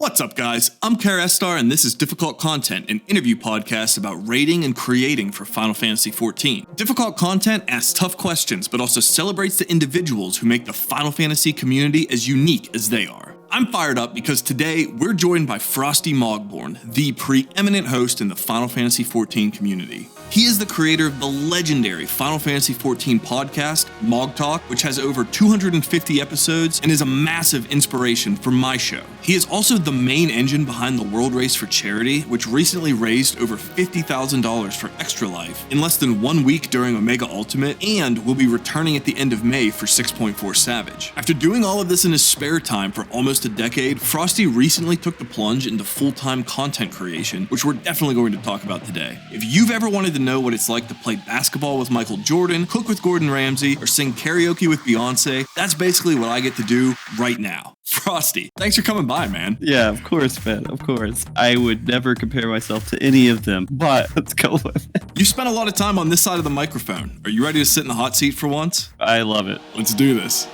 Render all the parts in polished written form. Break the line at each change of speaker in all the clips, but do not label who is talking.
What's up, guys? I'm Karestar, and this is Difficult Content, an interview podcast about rating and creating for Final Fantasy XIV. Difficult Content asks tough questions, but also celebrates the individuals who make the Final Fantasy community as unique as they are. I'm fired up because today we're joined by Frosty Mogborn, the preeminent host in the Final Fantasy XIV community. He is the creator of the legendary Final Fantasy XIV podcast, MogTalk, which has over 250 episodes and is a massive inspiration for my show. He is also the main engine behind the World Race for Charity, which recently raised over $50,000 for Extra Life in less than 1 week during Omega Ultimate, and will be returning at the end of May for 6.4 Savage. After doing all of this in his spare time for almost a decade, Frosty recently took the plunge into full-time content creation, which we're definitely going to talk about today. If you've ever wanted to know what it's like to play basketball with Michael Jordan, cook with Gordon Ramsay, or sing karaoke with Beyonce, that's basically what I get to do right now. Frosty, thanks for coming by, man.
Yeah, of course, man, of course. I would never compare myself to any of them, but let's go with it.
You spent a lot of time on this side of the microphone. Are you ready to sit in the hot seat for once?
I love it.
Let's do this.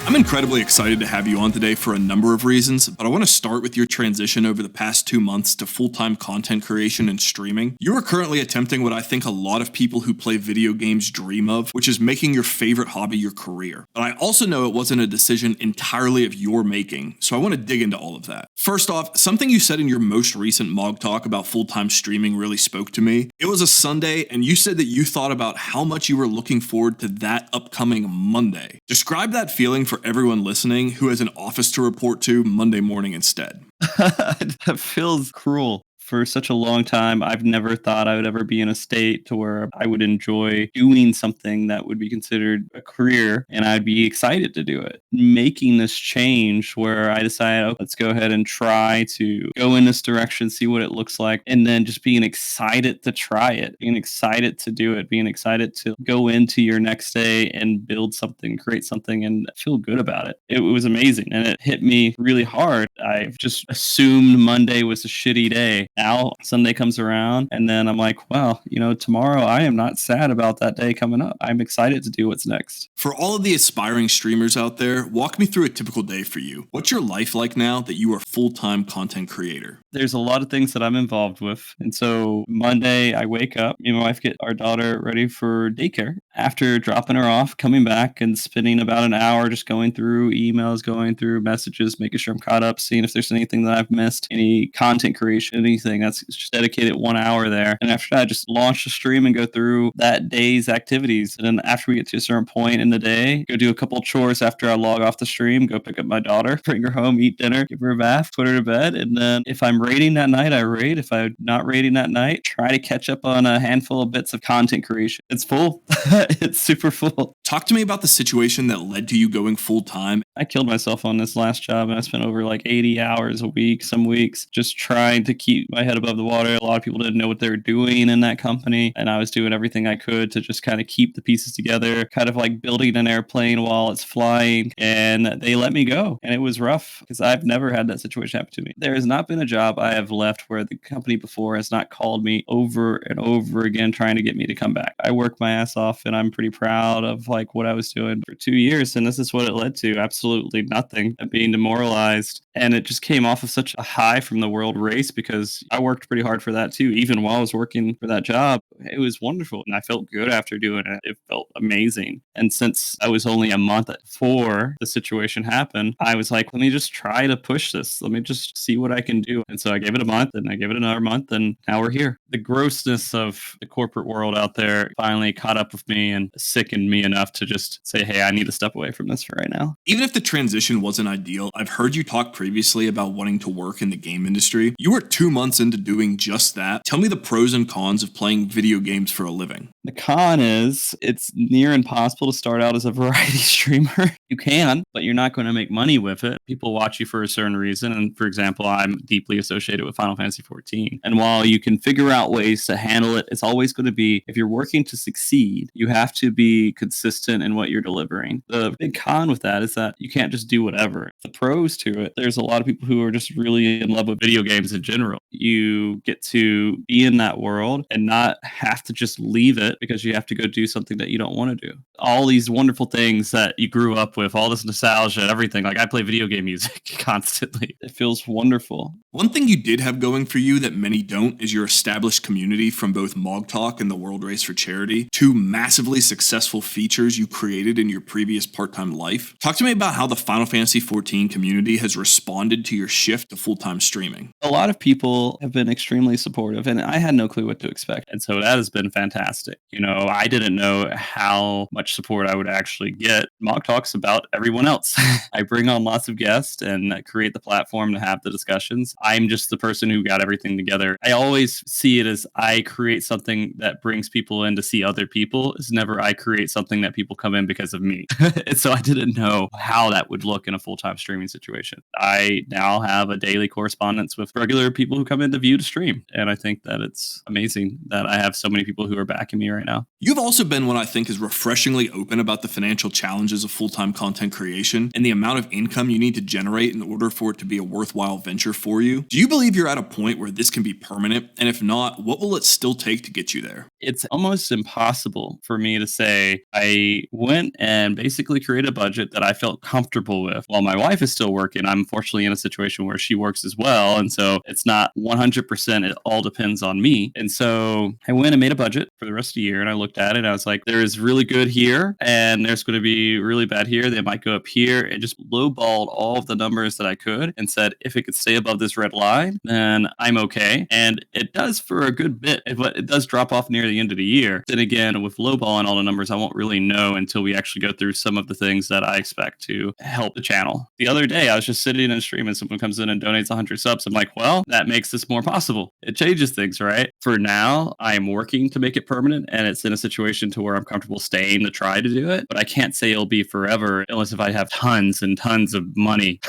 I'm incredibly excited to have you on today for a number of reasons, but I want to start with your transition over the past 2 months to full-time content creation and streaming. You are currently attempting what I think a lot of people who play video games dream of, which is making your favorite hobby your career. But I also know it wasn't a decision entirely of your making, so I want to dig into all of that. First off, something you said in your most recent MogTalk about full-time streaming really spoke to me. It was a Sunday, and you said that you thought about how much you were looking forward to that upcoming Monday. Describe that feeling for everyone listening who has an office to report to Monday morning instead.
That feels cruel. For such a long time, I've never thought I would ever be in a state to where I would enjoy doing something that would be considered a career, and I'd be excited to do it. Making this change where I decided, oh, let's go ahead and try to go in this direction, see what it looks like, and then just being excited to try it, being excited to do it, being excited to go into your next day and build something, create something, and feel good about it. It was amazing, and it hit me really hard. I just assumed Monday was a shitty day. Now Sunday comes around and then I'm like, well, tomorrow I am not sad about that day coming up. I'm excited to do what's next.
For all of the aspiring streamers out there, walk me through a typical day for you. What's your life like now that you are a full-time content creator?
There's a lot of things that I'm involved with. And so Monday I wake up, me and my wife get our daughter ready for daycare. After dropping her off, coming back and spending about an hour just going through emails, going through messages, making sure I'm caught up, seeing if there's anything that I've missed, any content creation, anything. That's just dedicated 1 hour there. And after that, I just launch the stream and go through that day's activities. And then after we get to a certain point in the day, go do a couple chores after I log off the stream, go pick up my daughter, bring her home, eat dinner, give her a bath, put her to bed. And then if I'm raiding that night, I raid. If I'm not raiding that night, try to catch up on a handful of bits of content creation. It's full. It's super full.
Talk to me about the situation that led to you going full time.
I killed myself on this last job, and I spent over like 80 hours a week, some weeks, just trying to keep my head above the water. A lot of people didn't know what they were doing in that company, and I was doing everything I could to just kind of keep the pieces together, kind of like building an airplane while it's flying, and they let me go. And it was rough because I've never had that situation happen to me. There has not been a job I have left where the company before has not called me over and over again trying to get me to come back. I work my ass off, and I'm pretty proud of like what I was doing for 2 years, and this is what it led to. Absolutely nothing, being demoralized. And it just came off of such a high from the world race because I worked pretty hard for that too. Even while I was working for that job, it was wonderful. And I felt good after doing it. It felt amazing. And since I was only a month before the situation happened, I was like, let me just try to push this. Let me just see what I can do. And so I gave it a month and I gave it another month and now we're here. The grossness of the corporate world out there finally caught up with me and sickened me enough to just say, hey, I need to step away from this for right now.
Even if the transition wasn't ideal, I've heard you talk previously about wanting to work in the game industry. You were 2 months into doing just that. Tell me the pros and cons of playing video games for a living.
The con is it's near impossible to start out as a variety streamer. You can, but you're not going to make money with it. People watch you for a certain reason. And for example, I'm deeply associated with Final Fantasy XIV. And while you can figure out ways to handle it, it's always going to be, if you're working to succeed, you have to be consistent in what you're delivering. The big con with that is that you can't just do whatever. The pros to it, there's a lot of people who are just really in love with video games in general. You get to be in that world and not have to just leave it because you have to go do something that you don't want to do. All these wonderful things that you grew up with, all this nostalgia and everything. Like I play video game music constantly. It feels wonderful.
One thing you did have going for you that many don't is your established community from both MogTalk and the World Race for Charity, two massively successful features you created in your previous part-time life. Talk to me about how the Final Fantasy XIV community has responded to your shift to full-time streaming.
A lot of people have been extremely supportive, and I had no clue what to expect. And so that has been fantastic. You know, I didn't know how much support I would actually get. MogTalk's about everyone else. I bring on lots of guests and create the platform to have the discussions. I'm just the person who got everything together. I always see it as I create something that brings people in to see other people. It's never I create something that people come in because of me. And so I didn't know how that would look in a full-time streaming situation. I now have a daily correspondence with regular people who come in to view to stream. And I think that it's amazing that I have so many people who are backing me right now.
You've also been what I think is refreshingly open about the financial challenges of full-time content creation and the amount of income you need to generate in order for it to be a worthwhile venture for you. Do you believe you're at a point where this can be permanent? And if not, what will it still take to get you there?
It's almost impossible for me to say I went and basically created a budget that I felt comfortable with. While my wife is still working, I'm fortunately in a situation where she works as well. And so it's not 100%, it all depends on me. And so I went and made a budget for the rest of the year and I looked at it and I was like, there's really good here and there's going to be really bad here. They might go up here, and just lowballed all of the numbers that I could and said, if it could stay above this red line, then I'm okay. And it does for a good bit, but it does drop off near the end of the year. Then again, with lowballing all the numbers, I won't really know until we actually go through some of the things that I expect to help the channel. The other day, I was just sitting in a stream and someone comes in and donates 100 subs. I'm like, well, that makes this more possible. It changes things, right? For now, I am working to make it permanent, and it's in a situation to where I'm comfortable staying to try to do it. But I can't say it'll be forever unless if I have tons and tons of money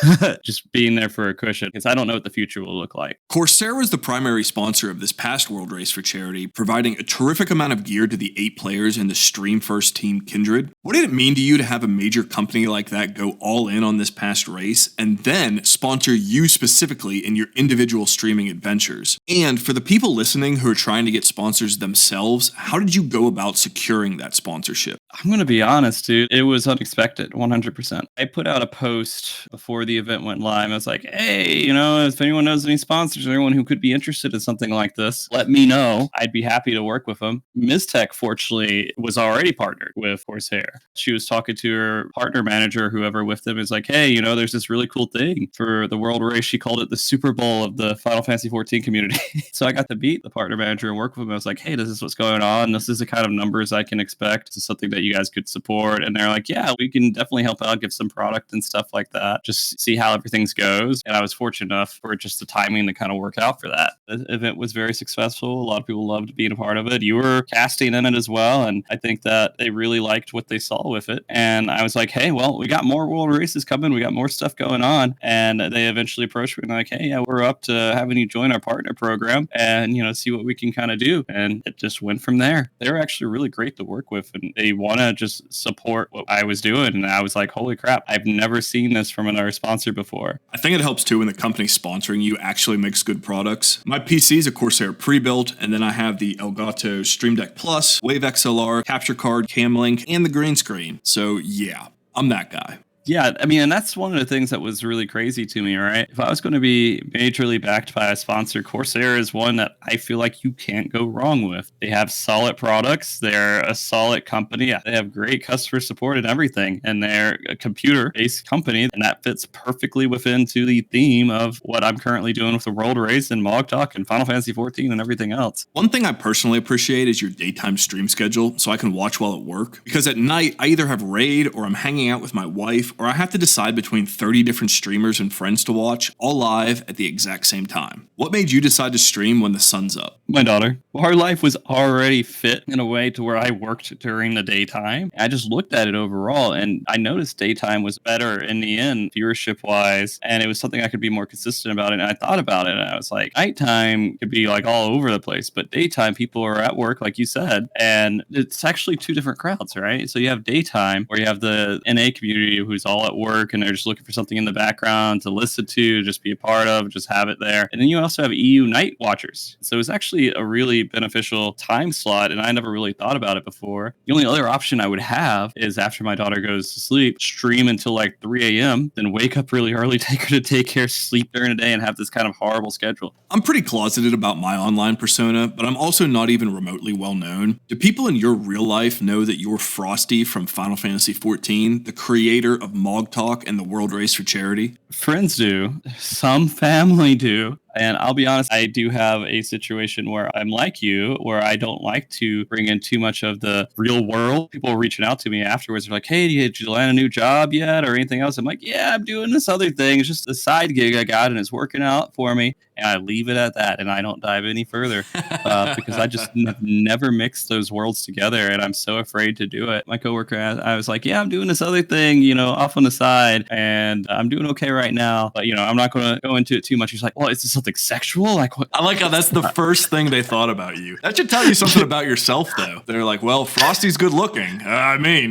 just being there for a cushion, because I don't know what the future will look like.
Coursera is the primary sponsor of this past World Race for Charity, providing a terrific amount of gear to the 8 players in the Stream First team Kindred. What did it mean to you to have a major company like that go all in on this past race and then sponsor you specifically in your individual streaming adventures? And for the people listening who are trying to get sponsors themselves, how did you go about securing that sponsorship?
I'm going to be honest, dude. It was unexpected, 100%. I put out a post before the event went live. I was like, hey, you know, if anyone knows any sponsors or anyone who could be interested in something like this, let me know. I'd be happy to work with them. Ms. Tech, fortunately, was already partnered with Corsair. She was talking to her partner manager, whoever with them, is like, hey, you know, there's this really cool thing for the World Race. She called it the Super Bowl of the Final Fantasy XIV community. So I got to meet the partner manager and work with him. I was like, hey, this is what's going on. This is the kind of numbers I can expect. This is something that you guys could support. And they're like, yeah, we can definitely help out, give some product and stuff like that. Just see how everything goes. And I was fortunate enough for just the timing to kind of work out for that. The event was very successful. A lot of people loved being a part of it. You were casting in it as well. And I think that they really liked what they saw with it. And I was like, hey, well, we got more world races coming. We got more stuff going on. And they eventually approached me and like, hey, yeah, we're up to having you join our partner program and, you know, see what we can kind of do. And it just went from there. They were actually really great to work with, and they want to just support what I was doing. And I was like, holy crap, I've never seen this from another sponsor before.
I think it helps too when the company sponsoring you actually makes good products. My PC is a Corsair pre-built, and then I have the Elgato Stream Deck Plus, Wave XLR, capture card, cam link, and the green screen. So yeah, I'm that guy.
Yeah, I mean, and that's one of the things that was really crazy to me, right? If I was going to be majorly backed by a sponsor, Corsair is one that I feel like you can't go wrong with. They have solid products. They're a solid company. They have great customer support and everything. And they're a computer-based company, and that fits perfectly within to the theme of what I'm currently doing with the World Race and MogTalk and Final Fantasy XIV and everything else.
One thing I personally appreciate is your daytime stream schedule so I can watch while at work. Because at night, I either have raid or I'm hanging out with my wife life, or I have to decide between 30 different streamers and friends to watch, all live at the exact same time. What made you decide to stream when the sun's up?
My daughter. Our life was already fit in a way to where I worked during the daytime. I just looked at it overall and I noticed daytime was better in the end, viewership wise. And it was something I could be more consistent about it. And I thought about it and I was like, nighttime could be like all over the place, but daytime people are at work, like you said. And it's actually two different crowds, right? So you have daytime where you have the NA community who's all at work and they're just looking for something in the background to listen to, just be a part of, just have it there. And then you also have EU night watchers. So it's actually a really beneficial time slot, and I never really thought about it before. The only other option I would have is after my daughter goes to sleep, stream until like 3 a.m., then wake up really early, take her to daycare, sleep during the day, and have this kind of horrible schedule.
I'm pretty closeted about my online persona, but I'm also not even remotely well known. Do people in your real life know that you're Frosty from Final Fantasy XIV, the creator of MogTalk and the World Race for Charity?
Friends do. Some family do. And I'll be honest, I do have a situation where I'm like you, where I don't like to bring in too much of the real world. People are reaching out to me afterwards. They're like, hey, did you land a new job yet or anything else? I'm like, yeah, I'm doing this other thing. It's just a side gig I got and it's working out for me. And I leave it at that and I don't dive any further because I just never mix those worlds together. And I'm so afraid to do it. My coworker, I was like, yeah, I'm doing this other thing, off on the side and I'm doing okay right now. But, I'm not going to go into it too much. He's like, well, is this something sexual? Like, what?
I like how that's the first thing they thought about you. That should tell you something about yourself, though. They're like, well, Frosty's good looking.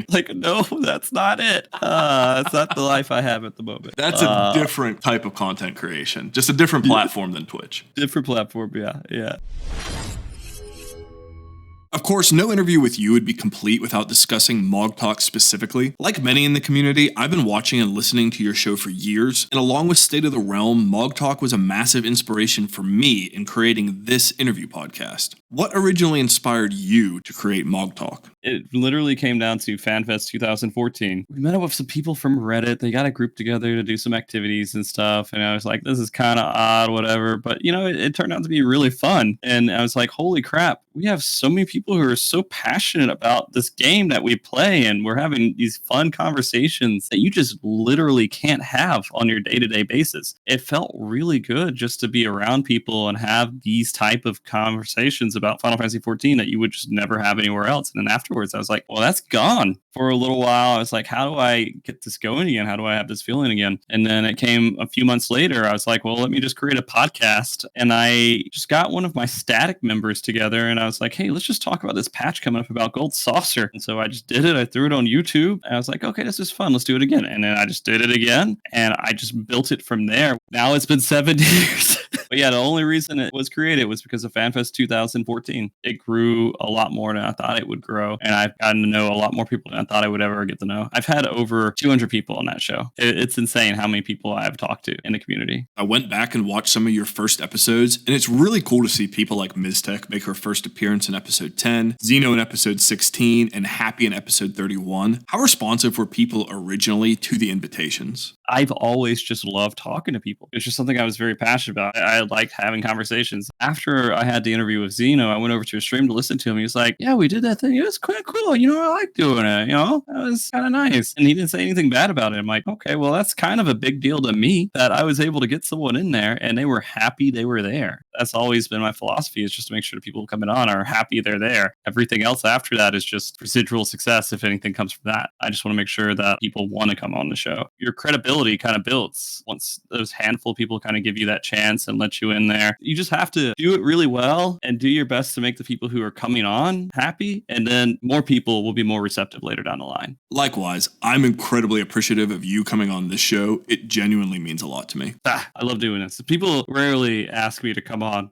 Like, no, that's not it. It's not the life I have at the moment.
That's a different type of content creation. Just a different platform than Twitch.
Different platform, yeah.
Of course, no interview with you would be complete without discussing MogTalk specifically. Like many in the community, I've been watching and listening to your show for years, and along with State of the Realm, MogTalk was a massive inspiration for me in creating this interview podcast. What originally inspired you to create MogTalk?
It literally came down to FanFest 2014. We met up with some people from Reddit. They got a group together to do some activities and stuff. And I was like, this is kind of odd, whatever. But, it turned out to be really fun. And I was like, holy crap, we have so many people who are so passionate about this game that we play. And we're having these fun conversations that you just literally can't have on your day-to-day basis. It felt really good just to be around people and have these type of conversations about Final Fantasy XIV that you would just never have anywhere else. And then afterwards, I was like, well, that's gone. For a little while, I was like, how do I get this going again? How do I have this feeling again? And then it came a few months later. I was like, well, let me just create a podcast. And I just got one of my static members together and I was like, hey, let's just talk about this patch coming up about Gold Saucer. And so I just did it. I threw it on YouTube. And I was like, okay, this is fun. Let's do it again. And then I just did it again. And I just built it from there. Now it's been 7 years. But yeah, the only reason it was created was because of FanFest 2014. It grew a lot more than I thought it would grow. And I've gotten to know a lot more people than I thought I would ever get to know. I've had over 200 people on that show. It's insane how many people I've talked to in the community.
I went back and watched some of your first episodes, and it's really cool to see people like Miztech make her first appearance in episode 10, Xeno in episode 16, and Happy in episode 31. How responsive were people originally to the invitations?
I've always just loved talking to people. It's just something I was very passionate about. I liked having conversations. After I had the interview with Xeno, I went over to a stream to listen to him. He was like, yeah, we did that thing. It was quite cool. I like doing it. That was kind of nice. And he didn't say anything bad about it. I'm like, okay, well, that's kind of a big deal to me that I was able to get someone in there and they were happy they were there. That's always been my philosophy, is just to make sure the people coming on are happy they're there. Everything else after that is just residual success if anything comes from that. I just want to make sure that people want to come on the show. Your credibility kind of builds once those handful of people kind of give you that chance and let you in there. You just have to do it really well and do your best to make the people who are coming on happy, and then more people will be more receptive later down the line.
Likewise, I'm incredibly appreciative of you coming on this show. It genuinely means a lot to me.
I love doing this. People rarely ask me to come on,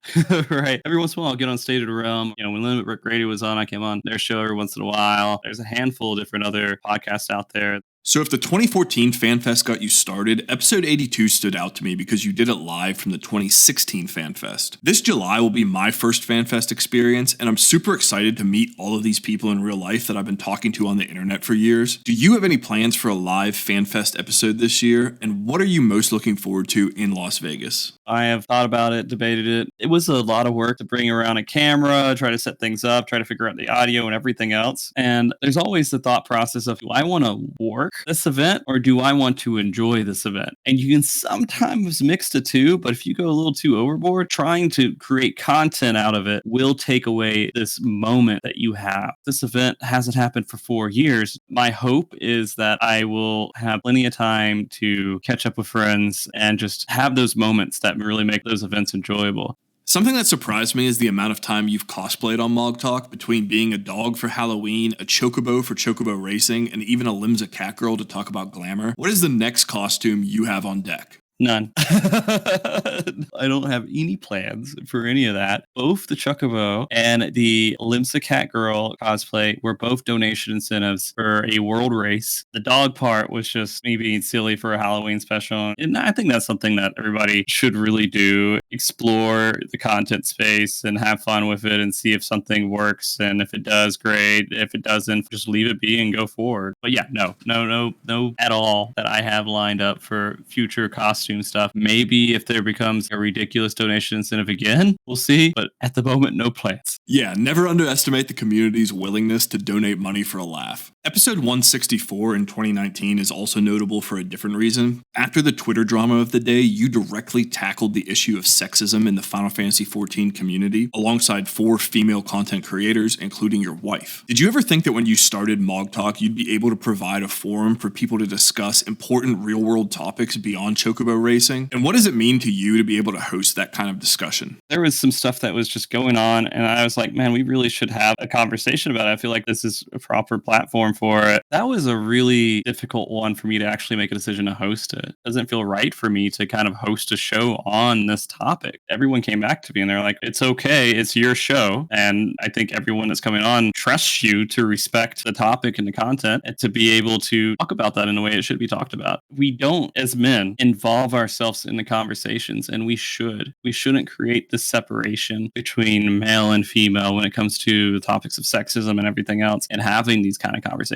right? Every once in a while, I'll get on State of the Realm. When Limit Rick Grady was on, I came on their show every once in a while. There's a handful of different other podcasts out there.
So if the 2014 FanFest got you started, episode 82 stood out to me because you did it live from the 2016 FanFest. This July will be my first FanFest experience, and I'm super excited to meet all of these people in real life that I've been talking to on the internet for years. Do you have any plans for a live FanFest episode this year, and what are you most looking forward to in Las Vegas?
I have thought about it, debated it. It was a lot of work to bring around a camera, try to set things up, try to figure out the audio and everything else. And there's always the thought process of, do I want to work this event or do I want to enjoy this event? And you can sometimes mix the two, but if you go a little too overboard, trying to create content out of it will take away this moment that you have. This event hasn't happened for 4 years. My hope is that I will have plenty of time to catch up with friends and just have those moments that really make those events enjoyable.
Something that surprised me is the amount of time you've cosplayed on MogTalk, between being a dog for Halloween, a chocobo for chocobo racing, and even a Limsa cat girl to talk about glamour. What is the next costume you have on deck?
None. I don't have any plans for any of that. Both the Chocobo and the Limsa Cat Girl cosplay were both donation incentives for a world race. The dog part was just me being silly for a Halloween special. And I think that's something that everybody should really do. Explore the content space and have fun with it and see if something works. And if it does, great. If it doesn't, just leave it be and go forward. But yeah, no at all that I have lined up for future costume stuff. Maybe if there becomes a ridiculous donation incentive again, we'll see. But at the moment, no plans.
Yeah, never underestimate the community's willingness to donate money for a laugh. Episode 164 in 2019 is also notable for a different reason. After the Twitter drama of the day, you directly tackled the issue of sexism in the Final Fantasy XIV community, alongside 4 female content creators, including your wife. Did you ever think that when you started MogTalk, you'd be able to provide a forum for people to discuss important real-world topics beyond chocobo racing? And what does it mean to you to be able to host that kind of discussion?
There was some stuff that was just going on, and I was like, man, we really should have a conversation about it. I feel like this is a proper platform for it. That was a really difficult one for me to actually make a decision to host it. It doesn't feel right for me to kind of host a show on this topic. Everyone came back to me and they're like, it's okay, it's your show. And I think everyone that's coming on trusts you to respect the topic and the content and to be able to talk about that in the way it should be talked about. We don't, as men, involve ourselves in the conversations, and we should. We shouldn't create this separation between male and female when it comes to the topics of sexism and everything else, and having these kind of conversations.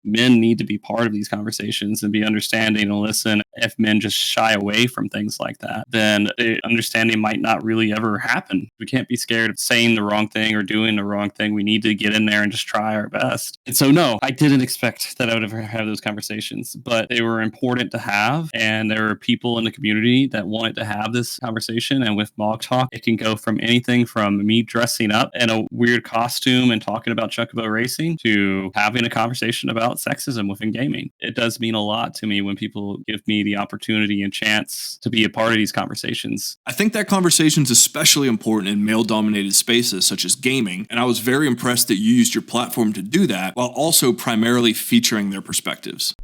Men need to be part of these conversations and be understanding and listen. If men just shy away from things like that, then the understanding might not really ever happen. We can't be scared of saying the wrong thing or doing the wrong thing. We need to get in there and just try our best. And so, no, I didn't expect that I would ever have those conversations, but they were important to have. And there are people in the community that wanted to have this conversation. And with MogTalk, it can go from anything from me dressing up in a weird costume and talking about chocobo racing to having a conversation about sexism within gaming. It does mean a lot to me when people give me the opportunity and chance to be a part of these conversations.
I think that conversation is especially important in male-dominated spaces such as gaming, and I was very impressed that you used your platform to do that while also primarily featuring their perspectives.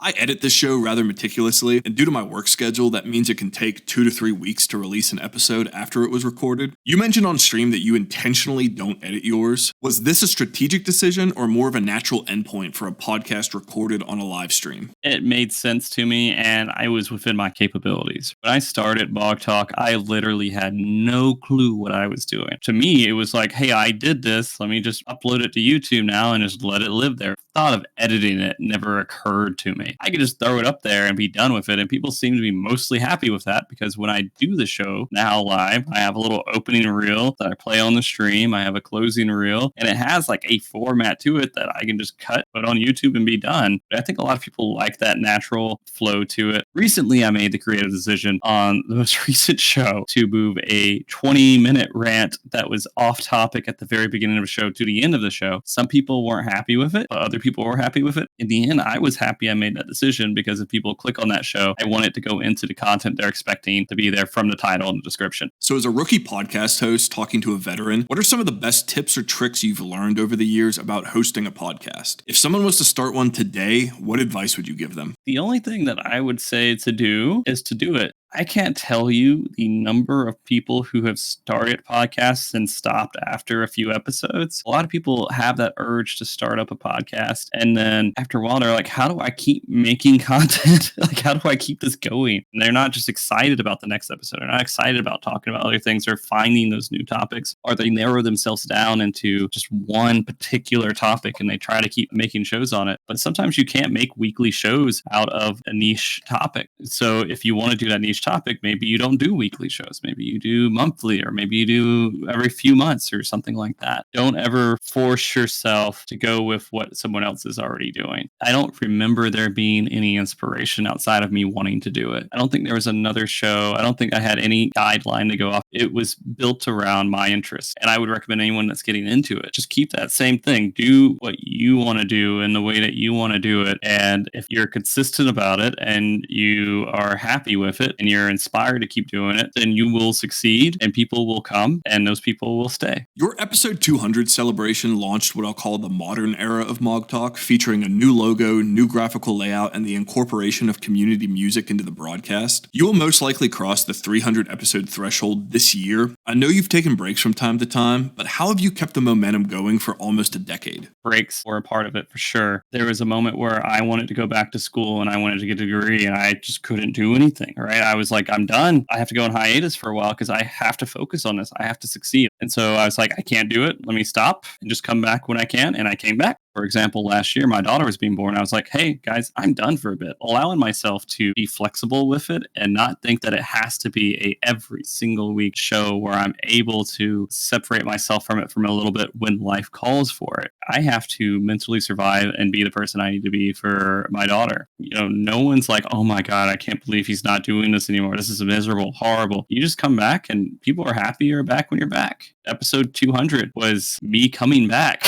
I edit this show rather meticulously, and due to my work schedule, that means it can take 2 to 3 weeks to release an episode after it was recorded. You mentioned on stream that you intentionally don't edit yours. Was this a strategic decision or more of a natural endpoint for a podcast recorded on a live stream?
It made sense to me, and I was within my capabilities. When I started MogTalk, I literally had no clue what I was doing. To me, it was like, hey, I did this. Let me just upload it to YouTube now and just let it live there. The thought of editing it never occurred to me. I could just throw it up there and be done with it. And people seem to be mostly happy with that, because when I do the show now live, I have a little opening reel that I play on the stream. I have a closing reel, and it has like a format to it that I can just cut, put on YouTube and be done. But I think a lot of people like that natural flow to it. Recently, I made the creative decision on the most recent show to move a 20-minute rant that was off topic at the very beginning of the show to the end of the show. Some people weren't happy with it, but other people were happy with it. In the end, I was happy I made that decision, because if people click on that show, I want it to go into the content they're expecting to be there from the title and the description.
So as a rookie podcast host talking to a veteran, what are some of the best tips or tricks you've learned over the years about hosting a podcast? If someone was to start one today, what advice would you give them?
The only thing that I would say to do is to do it. I can't tell you the number of people who have started podcasts and stopped after a few episodes. A lot of people have that urge to start up a podcast, and then after a while they're like, how do I keep making content? Like, how do I keep this going? And they're not just excited about the next episode. They're not excited about talking about other things or finding those new topics, or they narrow themselves down into just one particular topic and they try to keep making shows on it. But sometimes you can't make weekly shows out of a niche topic. So if you want to do that niche each topic, maybe you don't do weekly shows. Maybe you do monthly, or maybe you do every few months or something like that. Don't ever force yourself to go with what someone else is already doing. I don't remember there being any inspiration outside of me wanting to do it. I don't think there was another show. I don't think I had any guideline to go off. It was built around my interests. And I would recommend anyone that's getting into it, just keep that same thing. Do what you want to do in the way that you want to do it. And if you're consistent about it and you are happy with it and you're inspired to keep doing it, then you will succeed and people will come and those people will stay.
Your episode 200 celebration launched what I'll call the modern era of MogTalk, featuring a new logo, new graphical layout, and the incorporation of community music into the broadcast. You will most likely cross the 300 episode threshold this year. I know you've taken breaks from time to time, but how have you kept the momentum going for almost a decade?
Breaks were a part of it for sure. There was a moment where I wanted to go back to school and I wanted to get a degree and I just couldn't do anything, right? I was like, I'm done. I have to go on hiatus for a while because I have to focus on this. I have to succeed. And so I was like, I can't do it. Let me stop and just come back when I can. And I came back. For example, last year, my daughter was being born. I was like, hey, guys, I'm done for a bit. Allowing myself to be flexible with it and not think that it has to be a every single week show where I'm able to separate myself from it from a little bit when life calls for it. I have to mentally survive and be the person I need to be for my daughter. You know, no one's like, oh my God, I can't believe he's not doing this anymore. This is miserable, horrible. You just come back and people are happy you're back when you're back. Episode 200 was me coming back.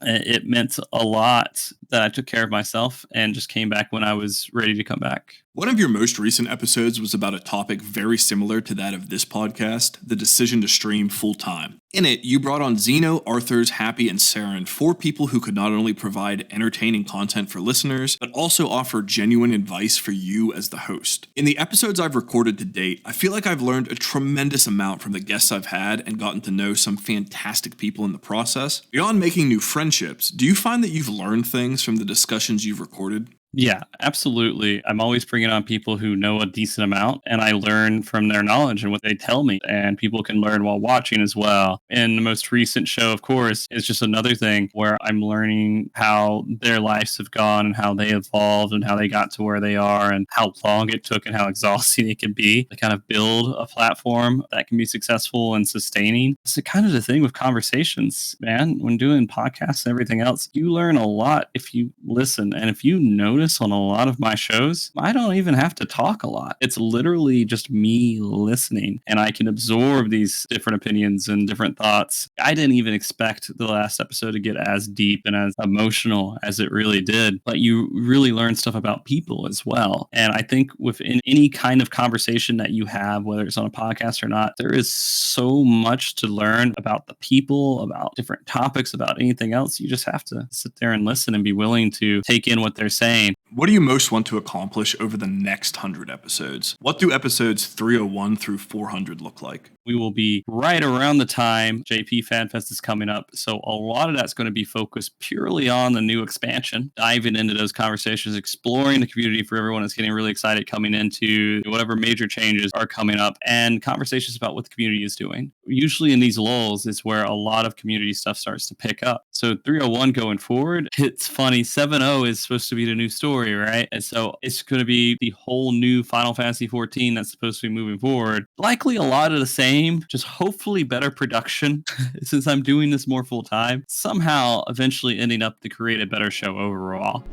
It meant a lot that I took care of myself and just came back when I was ready to come back.
One of your most recent episodes was about a topic very similar to that of this podcast, the decision to stream full-time. In it, you brought on Zeno, Arthurs, Happy, and Saren, 4 people who could not only provide entertaining content for listeners, but also offer genuine advice for you as the host. In the episodes I've recorded to date, I feel like I've learned a tremendous amount from the guests I've had and gotten to know some fantastic people in the process. Beyond making new friendships, do you find that you've learned things from the discussions you've recorded?
Yeah, absolutely. I'm always bringing on people who know a decent amount, and I learn from their knowledge and what they tell me, and people can learn while watching as well. And the most recent show, of course, is just another thing where I'm learning how their lives have gone and how they evolved and how they got to where they are and how long it took and how exhausting it can be to kind of build a platform that can be successful and sustaining. It's kind of the thing with conversations, man. When doing podcasts and everything else, you learn a lot if you listen. And if you notice on a lot of my shows, I don't even have to talk a lot. It's literally just me listening, and I can absorb these different opinions and different thoughts. I didn't even expect the last episode to get as deep and as emotional as it really did, but you really learn stuff about people as well. And I think within any kind of conversation that you have, whether it's on a podcast or not, there is so much to learn about the people, about different topics, about anything else. You just have to sit there and listen and be willing to take in what they're saying.
What do you most want to accomplish over the next 100 episodes? What do episodes 301 through 400 look like?
We will be right around the time JP FanFest is coming up. So a lot of that's going to be focused purely on the new expansion, diving into those conversations, exploring the community for everyone that's getting really excited coming into whatever major changes are coming up, and conversations about what the community is doing. Usually in these lulls is where a lot of community stuff starts to pick up. So 301 going forward, it's funny, 7.0 is supposed to be the new story, right? And so it's going to be the whole new Final Fantasy 14 that's supposed to be moving forward. Likely a lot of the same, just hopefully better production since I'm doing this more full time, somehow eventually ending up to create a better show overall.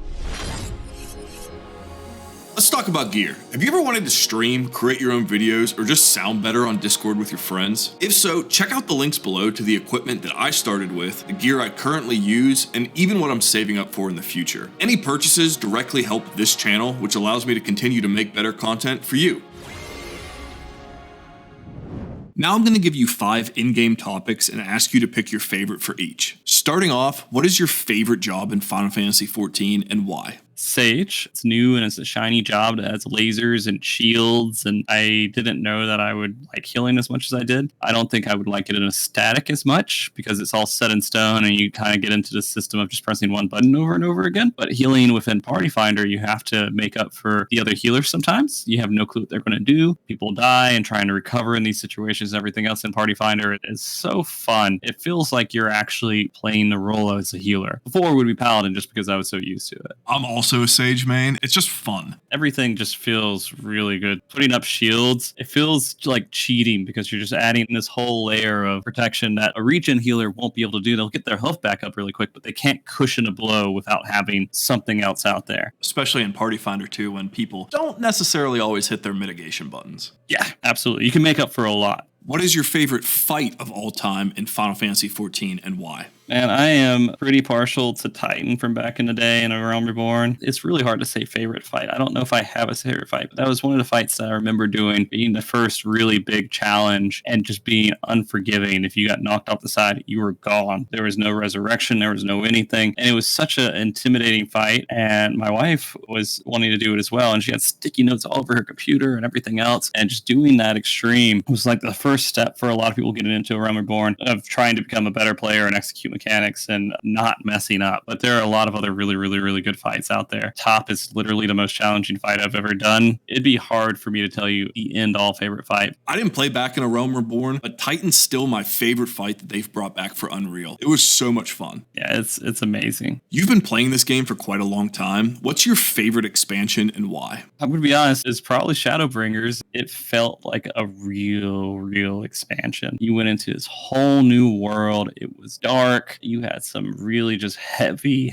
Let's talk about gear. Have you ever wanted to stream, create your own videos, or just sound better on Discord with your friends? If so, check out the links below to the equipment that I started with, the gear I currently use, and even what I'm saving up for in the future. Any purchases directly help this channel, which allows me to continue to make better content for you. Now I'm going to give you 5 in-game topics and ask you to pick your favorite for each. Starting off, what is your favorite job in Final Fantasy XIV and why?
Sage. It's new and it's a shiny job that has lasers and shields, and I didn't know that I would like healing as much as I did. I don't think I would like it in a static as much because it's all set in stone and you kind of get into the system of just pressing one button over and over again. But healing within Party Finder, you have to make up for the other healers sometimes. You have no clue what they're going to do. People die, and trying to recover in these situations, everything else in Party Finder is so fun. It feels like you're actually playing the role as a healer. Before it would be Paladin just because I was so used to it.
I'm also also a Sage main. It's just fun.
Everything just feels really good. Putting up shields, it feels like cheating because you're just adding this whole layer of protection that a regen healer won't be able to do. They'll get their health back up really quick, but they can't cushion a blow without having something else out there.
Especially in Party Finder too, when people don't necessarily always hit their mitigation buttons.
Yeah, absolutely. You can make up for a lot.
What is your favorite fight of all time in Final Fantasy XIV and why?
Man, I am pretty partial to Titan from back in the day in A Realm Reborn. It's really hard to say favorite fight. I don't know if I have a favorite fight, but that was one of the fights that I remember doing, being the first really big challenge and just being unforgiving. If you got knocked off the side, you were gone. There was no resurrection. There was no anything. And it was such an intimidating fight. And my wife was wanting to do it as well. And she had sticky notes all over her computer and everything else. And just doing that extreme was like the first step for a lot of people getting into A Realm Reborn of trying to become a better player and execute mechanics and not messing up. But there are a lot of other really, really, really good fights out there. Top is literally the most challenging fight I've ever done. It'd be hard for me to tell you the end-all favorite fight.
I didn't play back in A Realm Reborn, but Titan's still my favorite fight that they've brought back for Unreal. It was so much fun.
Yeah, it's amazing.
You've been playing this game for quite a long time. What's your favorite expansion and why?
I'm going to be honest, it's probably Shadowbringers. It felt like a real expansion. You went into this whole new world. It was dark. You had some really just heavy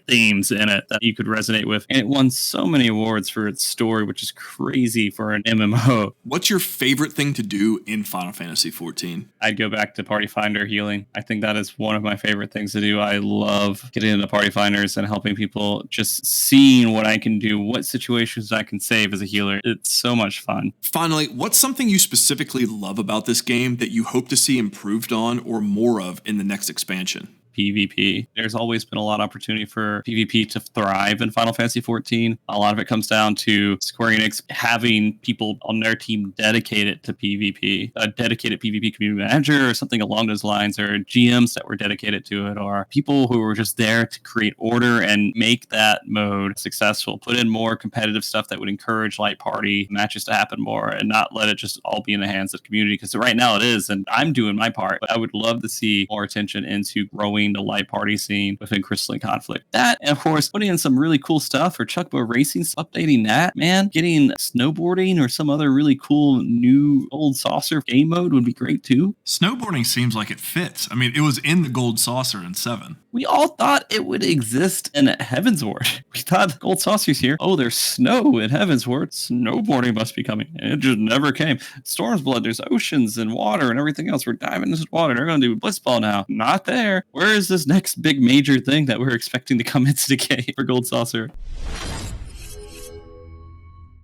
themes in it that you could resonate with. And it won so many awards for its story, which is crazy for an MMO.
What's your favorite thing to do in Final Fantasy XIV?
I'd go back to Party Finder healing. I think that is one of my favorite things to do. I love getting into Party Finders and helping people, just seeing what I can do, what situations I can save as a healer. It's so much fun.
Finally, what's something you specifically love about this game that you hope to see improved on or more of in the next expansion?
PvP. There's always been a lot of opportunity for PvP to thrive in Final Fantasy XIV. A lot of it comes down to Square Enix having people on their team dedicated to PvP, a dedicated PvP community manager or something along those lines, or GMs that were dedicated to it, or people who were just there to create order and make that mode successful, put in more competitive stuff that would encourage light party matches to happen more and not let it just all be in the hands of the community, because right now it is, and I'm doing my part, but I would love to see more attention into growing the light party scene within Crystalline Conflict. That, and of course, putting in some really cool stuff for Chuckbo Racing, updating that, man. Getting snowboarding or some other really cool new Gold Saucer game mode would be great too.
Snowboarding seems like it fits. I mean, it was in the Gold Saucer in 7.
We all thought it would exist in Heavensward. We thought Gold Saucer's here. Oh, there's snow in Heavensward. Snowboarding must be coming. And it just never came. Stormsblood, there's oceans and water and everything else. We're diving into water. They're going to do Blitzball now. Not there. Where is this next big major thing that we're expecting to come into the game for Gold Saucer?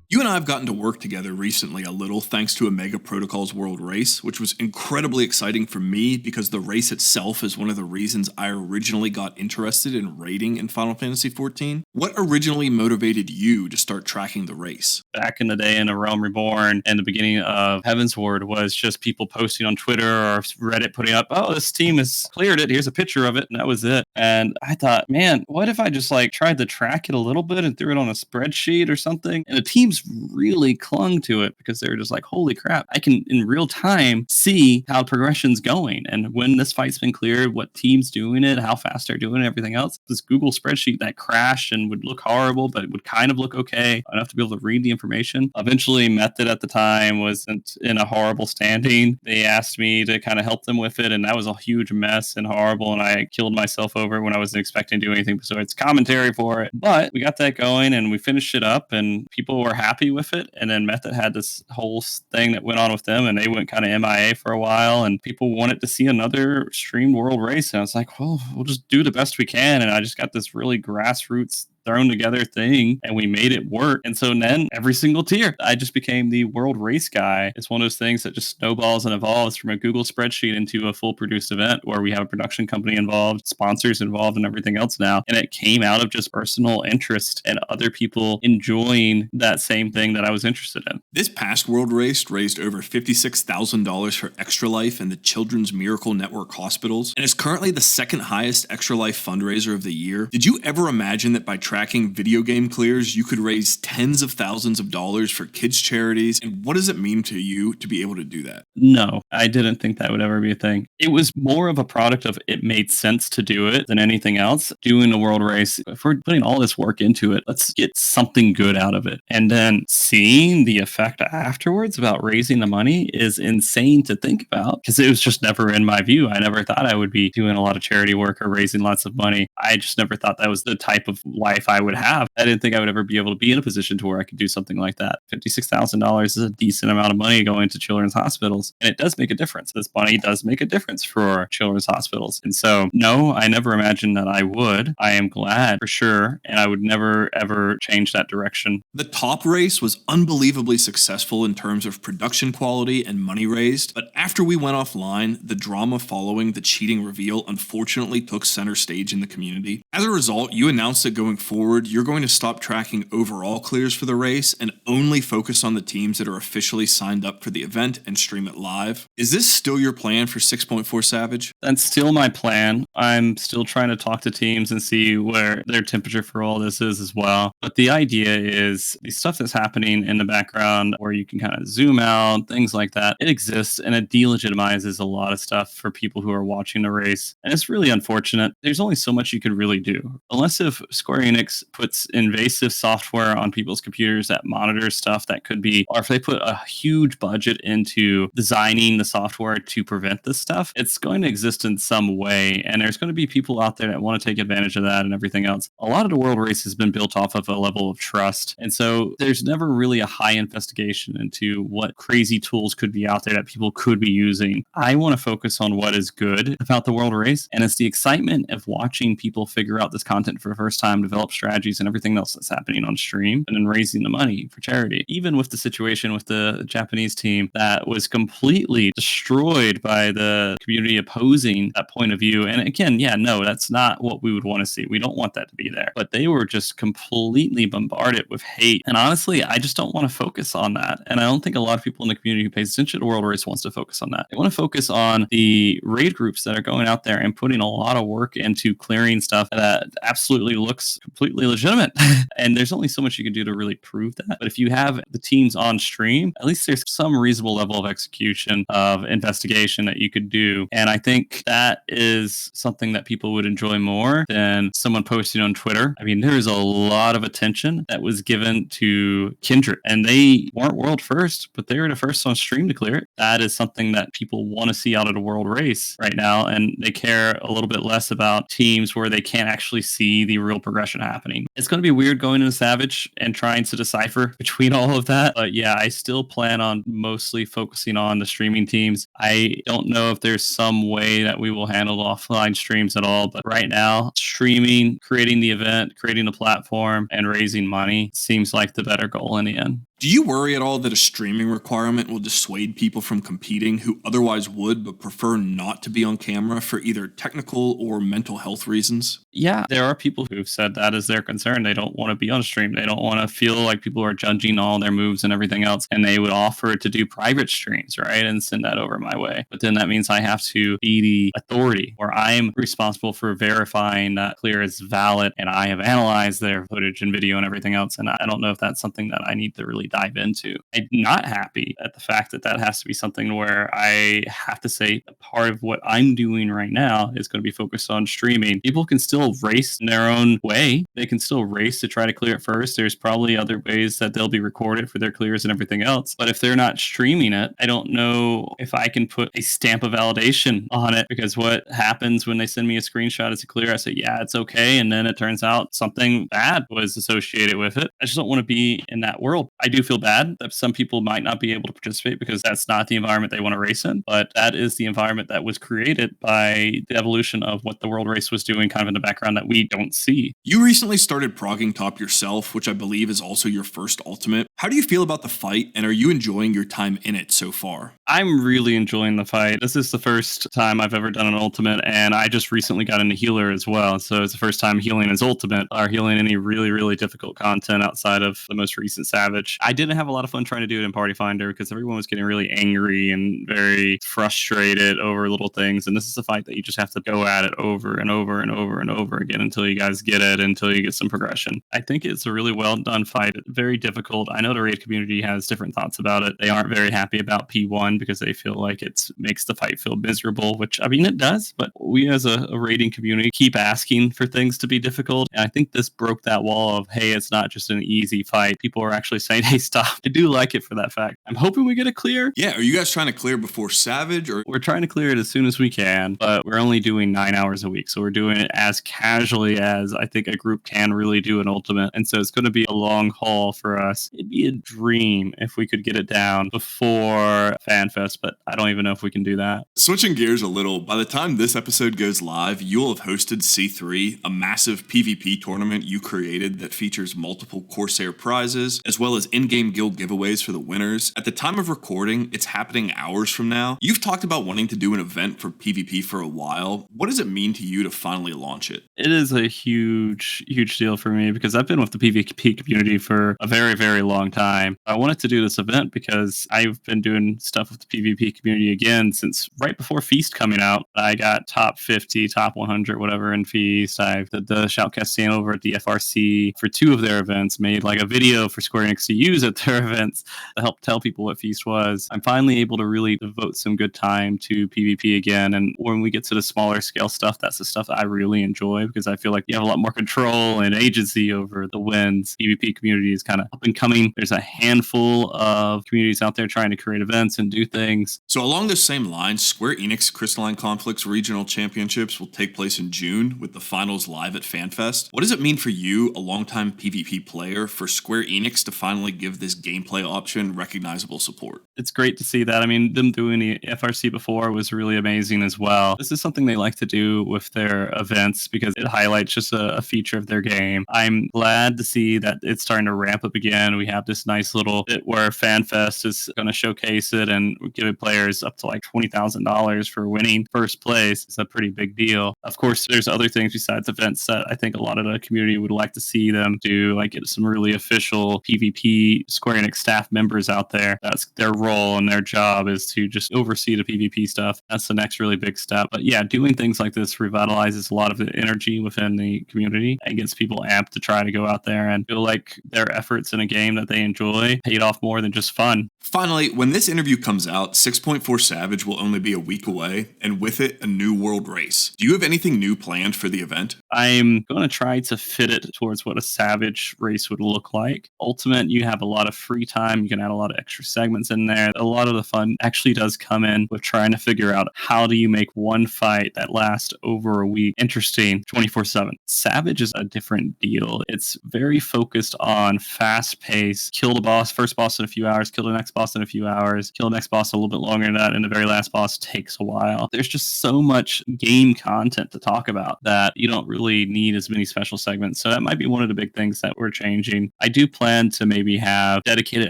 You and I have gotten to work together recently a little thanks to Omega Protocol's World Race, which was incredibly exciting for me because the race itself is one of the reasons I originally got interested in raiding in Final Fantasy XIV. What originally motivated you to start tracking the race?
Back in the day in A Realm Reborn and the beginning of Heavensward was just people posting on Twitter or Reddit putting up, oh, this team has cleared it. Here's a picture of it. And that was it. And I thought, man, what if I just tried to track it a little bit and threw it on a spreadsheet or something? And the teams really clung to it because they were just like, holy crap, I can in real time see how progression's going and when this fight's been cleared, what team's doing it, how fast they're doing it, everything else. This Google spreadsheet that crashed and would look horrible, but it would kind of look okay enough to be able to read the information. Eventually, Method at the time wasn't in a horrible standing. They asked me to kind of help them with it, and that was a huge mess and horrible, and I killed myself over it when I wasn't expecting to do anything, so it's commentary for it. But we got that going, and we finished it up, and people were happy with it. And then Method had this whole thing that went on with them, and they went kind of MIA for a while, and people wanted to see another streamed world race. And I was like, well, we'll just do the best we can. And I just got this really grassroots thrown together thing, and we made it work. And so then every single tier, I just became the world race guy. It's one of those things that just snowballs and evolves from a Google spreadsheet into a full produced event where we have a production company involved, sponsors involved, and everything else now. And it came out of just personal interest and other people enjoying that same thing that I was interested in.
This past world race raised over $56,000 for Extra Life and the Children's Miracle Network hospitals, and is currently the second highest Extra Life fundraiser of the year. Did you ever imagine that by tracking video game clears, you could raise tens of thousands of dollars for kids' charities. And what does it mean to you to be able to do that?
No, I didn't think that would ever be a thing. It was more of a product of it made sense to do it than anything else. Doing a world race, if we're putting all this work into it, let's get something good out of it. And then seeing the effect afterwards about raising the money is insane to think about because it was just never in my view. I never thought I would be doing a lot of charity work or raising lots of money. I just never thought that was the type of life I would have. I didn't think I would ever be able to be in a position to where I could do something like that. $56,000 is a decent amount of money going to children's hospitals. And it does make a difference. This money does make a difference for children's hospitals. And so, no, I never imagined that I would. I am glad for sure. And I would never, ever change that direction.
The top race was unbelievably successful in terms of production quality and money raised. But after we went offline, the drama following the cheating reveal unfortunately took center stage in the community. As a result, you announced that going forward, you're going to stop tracking overall clears for the race and only focus on the teams that are officially signed up for the event and stream it live. Is this still your plan for 6.4 Savage?
That's still my plan. I'm still trying to talk to teams and see where their temperature for all this is as well. But the idea is the stuff that's happening in the background where you can kind of zoom out, things like that, it exists and it delegitimizes a lot of stuff for people who are watching the race. And it's really unfortunate. There's only so much you could really do. Unless if Square Enix puts invasive software on people's computers that monitors stuff that could be, or if they put a huge budget into designing the software to prevent this stuff, it's going to exist in some way. And there's going to be people out there that want to take advantage of that and everything else. A lot of the world race has been built off of a level of trust. And so there's never really a high investigation into what crazy tools could be out there that people could be using. I want to focus on what is good about the world race. And it's the excitement of watching people figure out this content for the first time, develop strategies and everything else that's happening on stream, and then raising the money for charity. Even with the situation with the Japanese team that was completely destroyed by the community opposing that point of view. And again, yeah, no, that's not what we would want to see. We don't want that to be there. But they were just completely bombarded with hate. And honestly, I just don't want to focus on that. And I don't think a lot of people in the community who pays attention to World Race wants to focus on that. They want to focus on the raid groups that are going out there and putting a lot of work into clearing stuff that absolutely looks completely legitimate. And there's only so much you can do to really prove that. But if you have the teams on stream, at least there's some reasonable level of execution of investigation that you could do. And I think that is something that people would enjoy more than someone posting on Twitter. I mean, there's a lot of attention that was given to Kindred, and they weren't world first, but they were the first on stream to clear it. That is something that people want to see out of the world race right now, and they care a little bit less about teams where they can't actually see the real progression happening. It's going to be weird going into Savage and trying to decipher between all of that, but yeah, I still plan on mostly focusing on the streaming teams. I don't know if there's some way that we will handle offline streams at all, but right now, streaming, creating the event, creating the platform, and raising money seems like the better goal in the end.
Do you worry at all that a streaming requirement will dissuade people from competing who otherwise would but prefer not to be on camera for either technical or mental health reasons?
Yeah, there are people who've said that is their concern. They don't want to be on stream. They don't want to feel like people are judging all their moves and everything else. And they would offer to do private streams, right? And send that over my way. But then that means I have to be the authority where I'm responsible for verifying that clear is valid. And I have analyzed their footage and video and everything else. And I don't know if that's something that I need to really dive into. I'm not happy at the fact that that has to be something where I have to say part of what I'm doing right now is going to be focused on streaming. People can still race in their own way. They can still race to try to clear it first. There's probably other ways that they'll be recorded for their clears and everything else. But if they're not streaming it, I don't know if I can put a stamp of validation on it, because what happens when they send me a screenshot as a clear, I say, yeah, it's okay. And then it turns out something bad was associated with it. I just don't want to be in that world. I do feel bad that some people might not be able to participate because that's not the environment they want to race in, but that is the environment that was created by the evolution of what the world race was doing kind of in the background that we don't see.
You recently started progging top yourself, which I believe is also your first ultimate. How do you feel about the fight, and are you enjoying your time in it so far?
I'm really enjoying the fight. This is the first time I've ever done an ultimate, and I just recently got into healer as well. So it's the first time healing as ultimate or healing any really, really difficult content outside of the most recent Savage. I didn't have a lot of fun trying to do it in Party Finder because everyone was getting really angry and very frustrated over little things. And this is a fight that you just have to go at it over and over and over and over again until you guys get it, until you get some progression. I think it's a really well done fight. Very difficult. I know the raid community has different thoughts about it. They aren't very happy about P1 because they feel like it makes the fight feel miserable, which I mean it does, but we as a raiding community keep asking for things to be difficult. And I think this broke that wall of, hey, it's not just an easy fight. People are actually saying, hey, stop. I do like it for that fact. I'm hoping we get it clear.
Yeah, are you guys trying to clear before Savage? Or
we're trying to clear it as soon as we can, but we're only doing 9 hours a week. So we're doing it as casually as I think a group can really do an ultimate. And so it's going to be a long haul for us. It'd be a dream if we could get it down before FanFest, but I don't even know if we can do that.
Switching gears a little, by the time this episode goes live, you'll have hosted C3, a massive PvP tournament you created that features multiple Corsair prizes, as well as in-game guild giveaways for the winners. At the time of recording, it's happening hours from now. You've talked about wanting to do an event for PvP for a while. What does it mean to you to finally launch it?
It is a huge deal for me because I've been with the PvP community for a very, very long time. I wanted to do this event because I've been doing stuff with the PvP community again since right before Feast coming out. I got top 50, top 100, whatever in Feast. I've did the shoutcast stand over at the FRC for 2 of their events, made like a video for Square Enix to use at their events to help tell people what Feast was. I'm finally able to really devote some good time to PvP again. And when we get to the smaller scale stuff, that's the stuff that I really enjoy because I feel like you have a lot more control and agency over the wins. PvP community is kind of up and coming. There's a handful of communities out there trying to create events and do things.
So along the same lines, Square Enix Crystalline Conflicts Regional Championships will take place in June with the finals live at FanFest. What does it mean for you, a longtime PvP player, for Square Enix to finally give this gameplay option recognizable support?
It's great to see that. I mean, them doing the FRC before was really amazing as well. This is something they like to do with their events because it highlights just a feature of their game. I'm glad to see that it's starting to ramp up again. We have this nice little bit where FanFest is going to showcase it and give players up to like $20,000 for winning first place. It's a pretty big deal. Of course, there's other things besides events that I think a lot of the community would like to see them do, like get some really official PvP Square Enix staff members out there. That's their role and their job is to just oversee the PvP stuff. That's the next really big step. But yeah, doing things like this revitalizes a lot of the energy within the community and gets people amped to try to go out there and feel like their efforts in a game that they enjoy paid off more than just fun.
Finally, when this interview comes out, 6.4 Savage will only be a week away, and with it, a new world race. Do you have anything new planned for the event?
I'm going to try to fit it towards what a Savage race would look like. Ultimate, you have a lot of free time. You can add a lot of extra segments in there. A lot of the fun actually does come in with trying to figure out how do you make one fight that lasts over a week interesting 24/7. Savage is a different deal. It's very focused on fast pace. Kill the boss, first boss in a few hours, kill the next boss in a few hours, kill the next boss a little bit longer than that, and the very last boss takes a while. There's just so much game content to talk about that you don't really need as many special segments. So that might be one of the big things that we're changing. I do plan to maybe have dedicated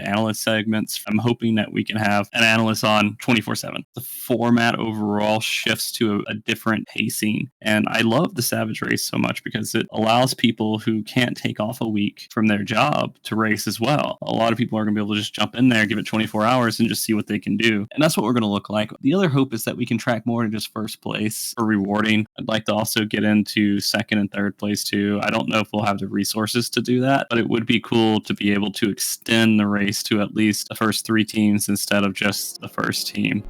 analyst segments. I'm hoping that we can have an analyst on 24/7. The format overall shifts to a different pacing. And I love the Savage race so much because it allows people who can't take off a week from their job to race as well. A lot of people are going to be able to just jump in there, give it 24 hours and just see what they can do. And that's what we're going to look like. The other hope is that we can track more than just first place for rewarding. I'd like to also get into second and third place too. I don't know if we'll have the resources to do that, but it would be cool to be able to extend the race to at least the first 3 teams instead of just the first team.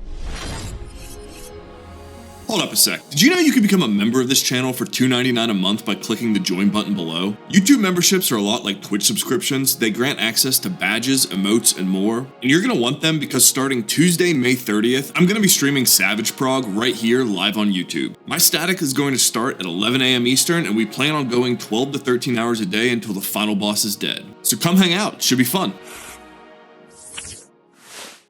Hold up a sec. Did you know you can become a member of this channel for $2.99 a month by clicking the join button below? YouTube memberships are a lot like Twitch subscriptions. They grant access to badges, emotes, and more. And you're going to want them because starting Tuesday, May 30th, I'm going to be streaming Savage Prog right here live on YouTube. My static is going to start at 11 a.m. Eastern, and we plan on going 12 to 13 hours a day until the final boss is dead. So come hang out. Should be fun.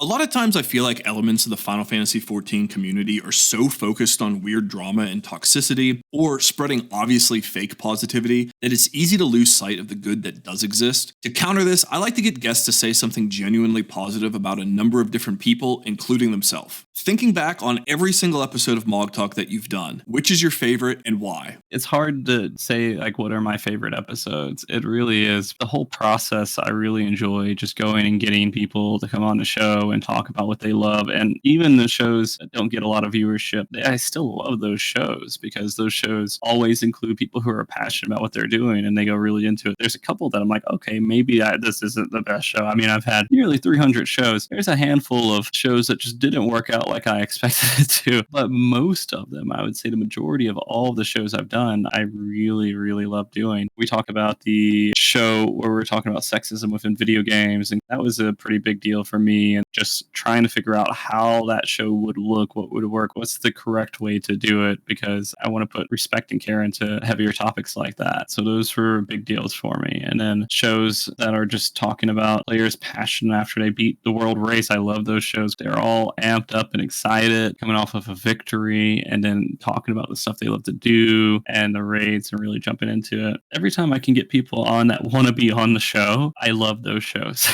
A lot of times I feel like elements of the Final Fantasy XIV community are so focused on weird drama and toxicity, or spreading obviously fake positivity, that it's easy to lose sight of the good that does exist. To counter this, I like to get guests to say something genuinely positive about a number of different people, including themselves. Thinking back on every single episode of MogTalk that you've done, which is your favorite and why?
It's hard to say like what are my favorite episodes. It really is the whole process. I really enjoy just going and getting people to come on the show and talk about what they love. And even the shows that don't get a lot of viewership, I still love those shows because those shows always include people who are passionate about what they're doing and they go really into it. There's a couple that I'm like, okay, maybe this isn't the best show. I mean, I've had nearly 300 shows. There's a handful of shows that just didn't work out like I expected it to. But most of them, I would say the majority of all of the shows I've done, I really, really love doing. We talk about the show where we're talking about sexism within video games, and that was a pretty big deal for me. And just trying to figure out how that show would look, what would work, what's the correct way to do it, because I want to put respect and care into heavier topics like that. So those were big deals for me. And then shows that are just talking about players' passion after they beat the world race. I love those shows. They're all amped up and excited, coming off of a victory, and then talking about the stuff they love to do and the raids and really jumping into it. Every time I can get people on that want to be on the show, I love those shows.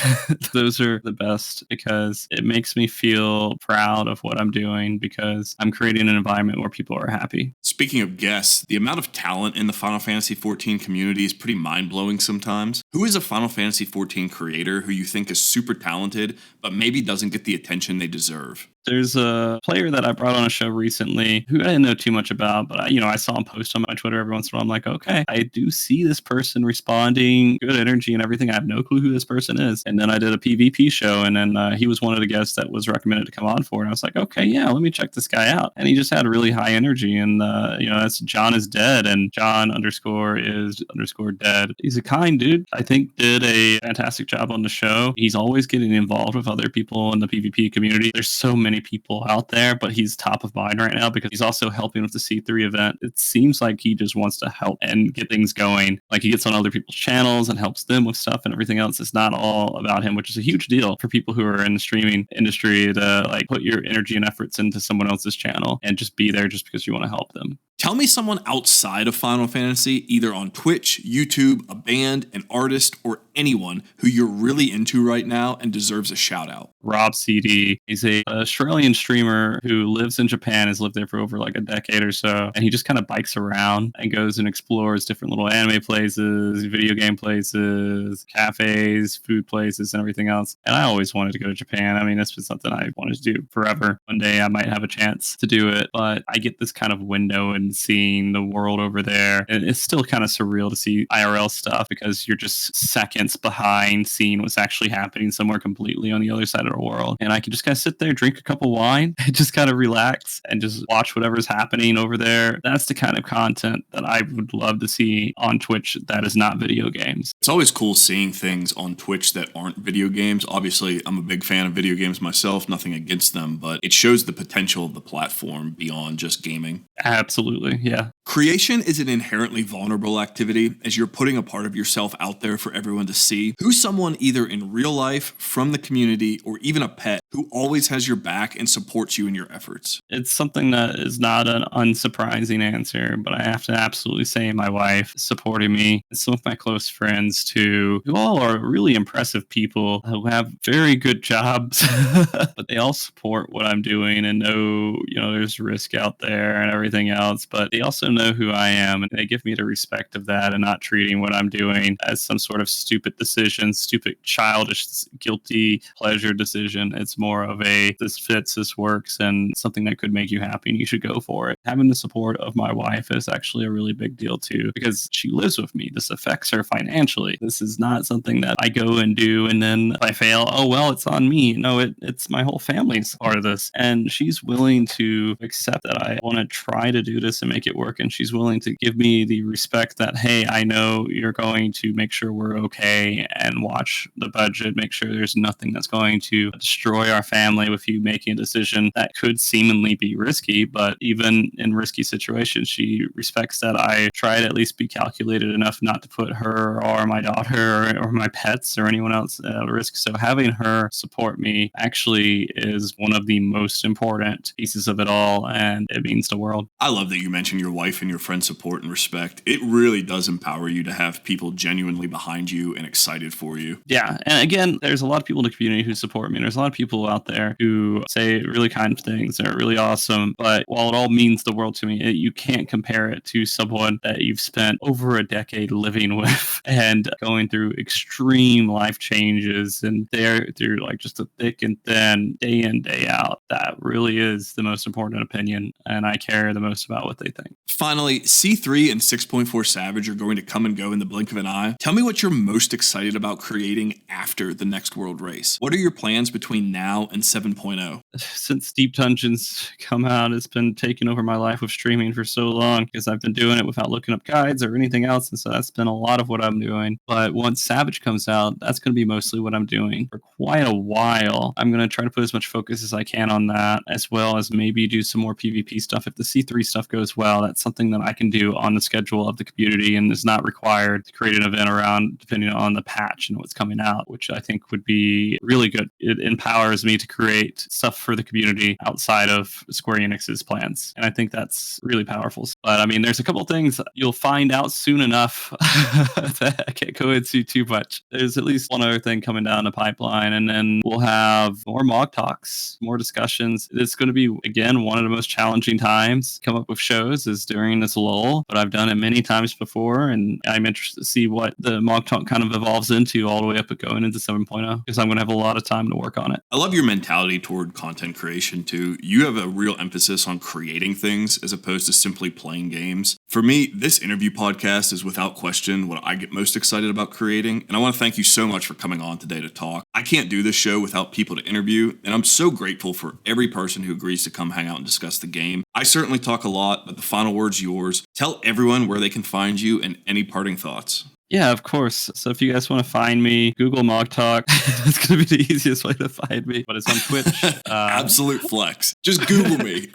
Those are the best because it makes me feel proud of what I'm doing because I'm creating an environment where people are happy.
Speaking of guests, the amount of talent in the Final Fantasy XIV community is pretty mind-blowing sometimes. Who is a Final Fantasy XIV creator who you think is super talented, but maybe doesn't get the attention they deserve?
There's a player that I brought on a show recently who I didn't know too much about, but I saw him post on my Twitter every once in a while. I'm like, okay, I do see this person responding, good energy and everything. I have no clue who this person is. And then I did a PvP show, and then he was one of the guests that was recommended to come on for. And I was like, okay, yeah, let me check this guy out. And he just had really high energy. And that's John is Dead, and John _ dead. He's a kind dude. I think did a fantastic job on the show. He's always getting involved with other people in the PvP community. There's so many people out there, but he's top of mind right now because he's also helping with the C3 event. It seems like he just wants to help and get things going. Like he gets on other people's channels and helps them with stuff and everything else. It's not all about him, which is a huge deal for people who are in the streaming industry to like put your energy and efforts into someone else's channel and just be there just because you want to help them.
Tell me someone outside of Final Fantasy, either on Twitch, YouTube, a band, an artist, or anyone who you're really into right now and deserves a shout out.
Rob CD. He's a Australian streamer who lives in Japan, has lived there for over like a decade or so. And he just kind of bikes around and goes and explores different little anime places, video game places, cafes, food places, and everything else. And I always wanted to go to Japan. I mean, this was something I wanted to do forever. One day I might have a chance to do it, but I get this kind of window and seeing the world over there. And it's still kind of surreal to see IRL stuff because you're just seconds behind seeing what's actually happening somewhere completely on the other side of the world. And I can just kind of sit there, drink a cup of wine, and just kind of relax and just watch whatever's happening over there. That's the kind of content that I would love to see on Twitch that is not video games.
It's always cool seeing things on Twitch that aren't video games. Obviously, I'm a big fan of video games myself, nothing against them, but it shows the potential of the platform beyond just gaming.
Absolutely, yeah.
Creation is an inherently vulnerable activity as you're putting a part of yourself out there for everyone to see. Who's someone either in real life, from the community, or even a pet who always has your back and supports you in your efforts?
It's something that is not an unsurprising answer, but I have to absolutely say my wife supporting me, and some of my close friends too, who all are really impressive people who have very good jobs, but they all support what I'm doing and know, there's risk out there and everything else, but they also know who I am and they give me the respect of that and not treating what I'm doing as some sort of stupid decision, stupid, childish, guilty pleasure decision. It's more of a, this fits, this works, and something that could make you happy and you should go for it. Having the support of my wife is actually a really big deal too, because she lives with me. This affects her financially. This is not something that I go and do and then if I fail, oh well, it's on me. No, it's my whole family's part of this. And she's willing to accept that I want to try to do this and make it work and she's willing to give me the respect that, hey, I know you're going to make sure we're okay and watch the budget, make sure there's nothing that's going to destroy our family with you making a decision that could seemingly be risky. But even in risky situations, she respects that I try to at least be calculated enough not to put her or my daughter or my pets or anyone else at risk. So having her support me actually is one of the most important pieces of it all, and it means the world.
I love that you mentioned your wife and your friend's support and respect. It really does empower you to have people genuinely behind you and excited for you.
Yeah. And again, there's a lot of people in the community who support me. There's a lot of people out there who say really kind things that are really awesome. But while it all means the world to me, you can't compare it to someone that you've spent over a decade living with and going through extreme life changes, and they're through like just a thick and thin, day in, day out. That really is the most important opinion, and I care the most about what they think.
Finally, C3 and 6.4 Savage are going to come and go in the blink of an eye. Tell me what you're most excited about creating after the next world race. What are your plans between now and 7.0?
Since Deep Dungeons come out, it's been taking over my life with streaming for so long because I've been doing it without looking up guides or anything else, and so that's been a lot of what I'm doing. But once Savage comes out, that's going to be mostly what I'm doing for quite a while. I'm going to try to put as much focus as I can on that, as well as maybe do some more PvP stuff. If the C3 stuff goes well, that's something that I can do on the schedule of the community and is not required to create an event around depending on the patch and what's coming out, which I think would be really good. It empowers me to create stuff for the community outside of Square Enix's plans, and I think that's really powerful. But I mean, there's a couple things you'll find out soon enough that I can't go into too much. There's at least one other thing coming down the pipeline, and then we'll have more MogTalks, more discussions. It's going to be, again, one of the most challenging times to come up with shows is during this lull, but I've done it many times before, and I'm interested to see what the MogTalk kind of evolves into all the way up and going into 7.0, because I'm going to have a lot of time to work on it.
I love your mentality toward content creation too. You have a real emphasis on creating things as opposed to simply playing games. For me, this interview podcast is without question what I get most excited about creating, and I want to thank you so much for coming on today to talk. I can't do this show without people to interview, and I'm so grateful for every person who agrees to come hang out and discuss the game. I certainly talk a lot, but the final word's yours. Tell everyone where they can find you and any parting thoughts.
Yeah, of course. So if you guys want to find me, Google MogTalk. That's going to be the easiest way to find me. But it's on Twitch.
Absolute flex. Just Google me.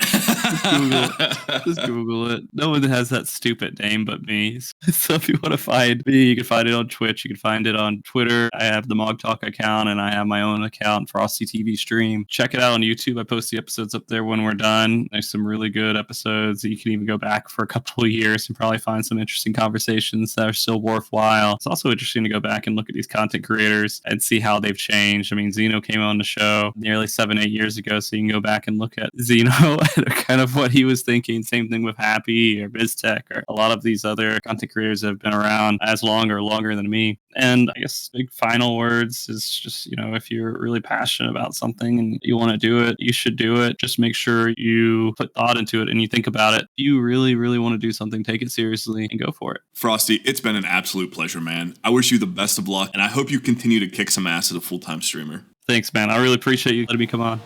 Just Google it. No one has that stupid name but me. So if you want to find me, you can find it on Twitch. You can find it on Twitter. I have the MogTalk account, and I have my own account, Frosty TV Stream. Check it out on YouTube. I post the episodes up there when we're done. There's some really good episodes. You can even go back for a couple of years and probably find some interesting conversations that are still worthwhile. It's also interesting to go back and look at these content creators and see how they've changed. I mean, Zeno came on the show nearly 7-8 years ago, so you can go back and look at Zeno and kind of what he was thinking. Same thing with Happy or BizTech or a lot of these other content creators that have been around as long or longer than me. And I guess big final words is just, if you're really passionate about something and you want to do it, you should do it. Just make sure you put thought into it and you think about it. If you really, really want to do something, take it seriously and go for it.
Frosty, it's been an absolute pleasure, man. I wish you the best of luck, and I hope you continue to kick some ass as a full-time streamer.
Thanks, man. I really appreciate you letting me come on.